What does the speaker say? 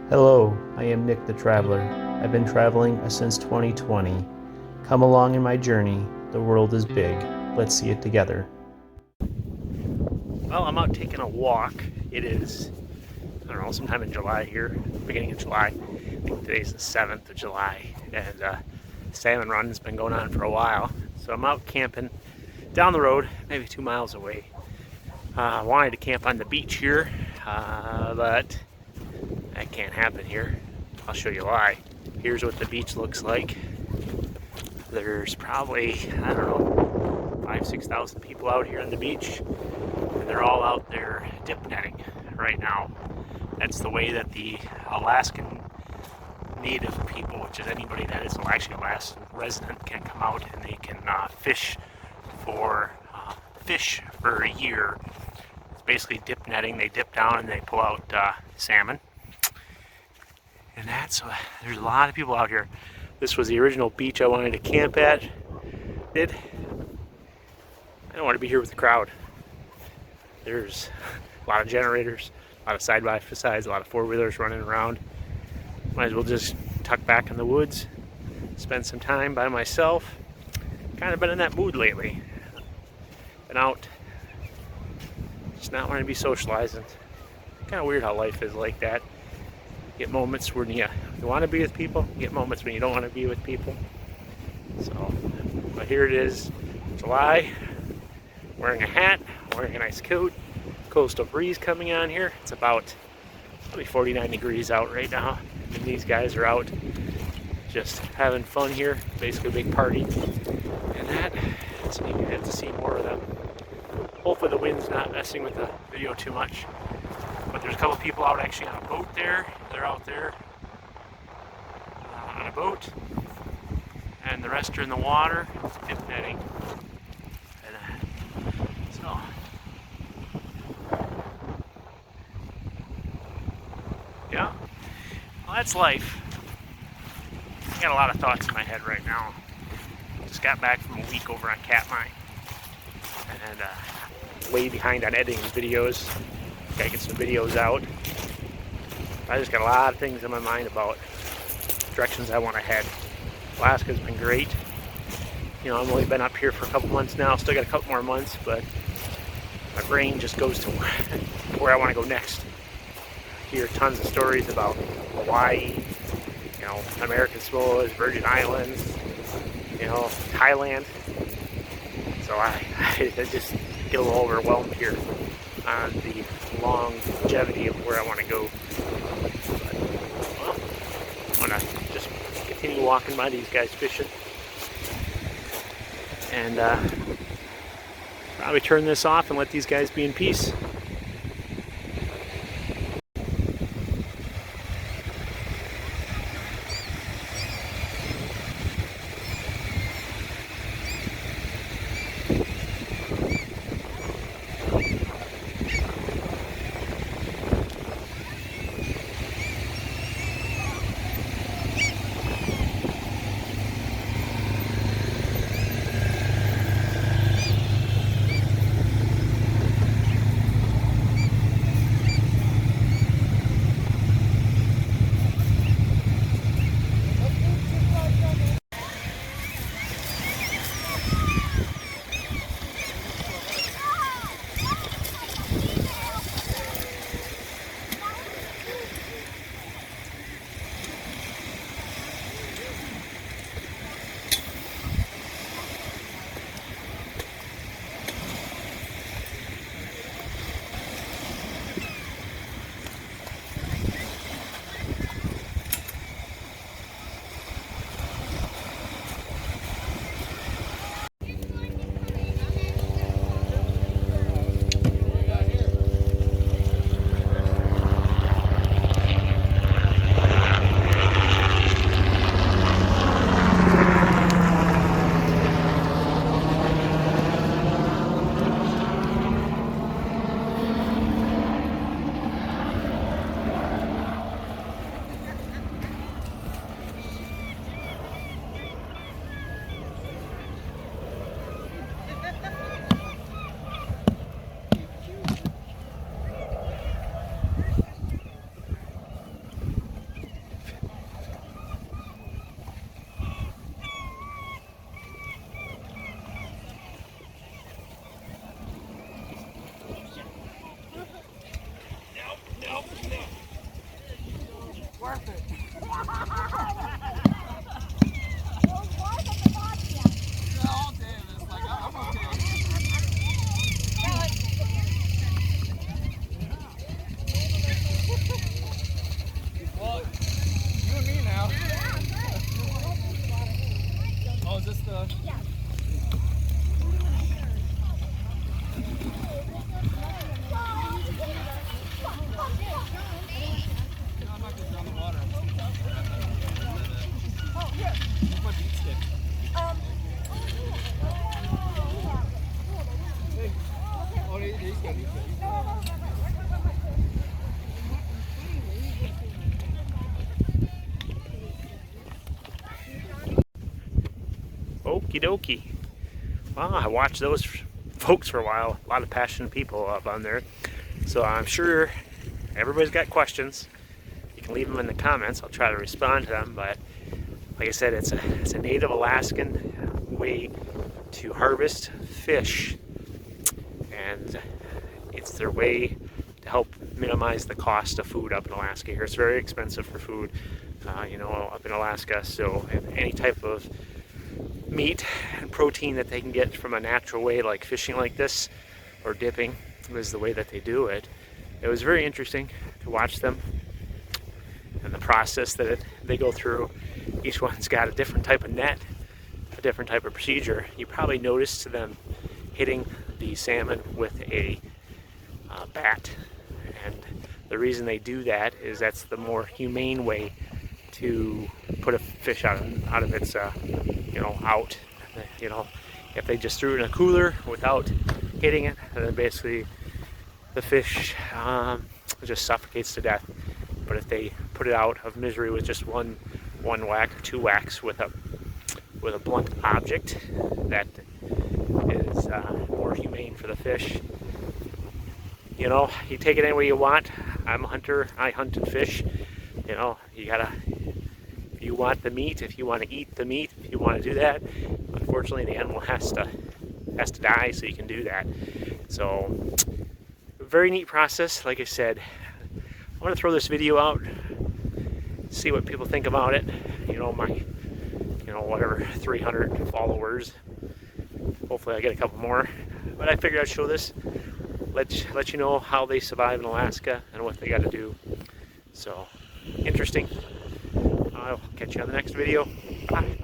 Hello, I am Nick the Traveler. I've been traveling since 2020. Come along in my journey. The world is big. Let's see it together. Well, I'm out taking a walk. It is, I don't know, sometime in July here, beginning of July. I think today's the 7th of July, and Salmon Run has been going on for a while. So I'm out camping down the road, maybe 2 miles away. I wanted to camp on the beach here, but that can't happen here. I'll show you why. Here's what the beach looks like. There's probably, I don't know, 5,000-6,000 people out here on the beach, and they're all out there dip netting right now. That's the way that the Alaskan native people, which is anybody that is actually an Alaskan resident, can come out and they can fish for a year. It's basically dip netting. They dip down and they pull out salmon. And there's a lot of people out here. This was the original beach I wanted to camp at. I don't want to be here with the crowd. There's a lot of generators, a lot of side-by-sides, a lot of four-wheelers running around. Might as well just tuck back in the woods, spend some time by myself. Kind of been in that mood lately. Been out, just not wanting to be socializing. Kind of weird how life is like that. Get moments when you want to be with people, get moments when you don't want to be with people. So, but here it is, July, wearing a hat, wearing a nice coat, coastal breeze coming on here. It's about probably 49 degrees out right now, and these guys are out just having fun here, basically a big party. And so you get to see more of them. Hopefully the wind's not messing with the video too much. But there's a couple people out actually on a boat there. They're out there on a boat, and the rest are in the water dip netting. So yeah, well, that's life. I got a lot of thoughts in my head right now. Just got back from a week over on Katmai, and way behind on editing videos. Gotta get some videos out. I just got a lot of things in my mind about directions I want to head. Alaska's been great. You know, I've only been up here for a couple months now. Still got a couple more months, but my brain just goes to where I want to go next. Hear tons of stories about Hawaii, you know, American Samoa, Virgin Islands, you know, Thailand. So I just get a little overwhelmed here on the longevity of where I want to go. But, well, I'm going to just continue walking by these guys fishing. And probably turn this off and let these guys be in peace. Okie dokie. Well, I watched those folks for a while. A lot of passionate people up on there. So I'm sure everybody's got questions. You can leave them in the comments. I'll try to respond to them. But like I said, it's a native Alaskan way to harvest fish. And it's their way to help minimize the cost of food up in Alaska here. It's very expensive for food, up in Alaska. So any type of meat and protein that they can get from a natural way, like fishing like this or dipping, is the way that they do it. It was very interesting to watch them and the process that they go through. Each one's got a different type of net, a different type of procedure. You probably noticed them hitting the salmon with a bat, and the reason they do that is that's the more humane way to put a fish out of its out. If they just threw it in a cooler without hitting it, then basically the fish just suffocates to death. But if they put it out of misery with just one whack or two whacks with a blunt object, that is more humane for the fish. You take it any way you want. I'm a hunter. I hunt and fish. You gotta. If you want the meat, if you want to eat the meat, if you want to do that, unfortunately the animal has to die so you can do that. So, very neat process. Like I said, I want to throw this video out, see what people think about it. My, whatever, 300 followers. Hopefully I get a couple more. But I figured I'd show this, let you know how they survive in Alaska and what they got to do. So, interesting. I'll catch you on the next video. Bye.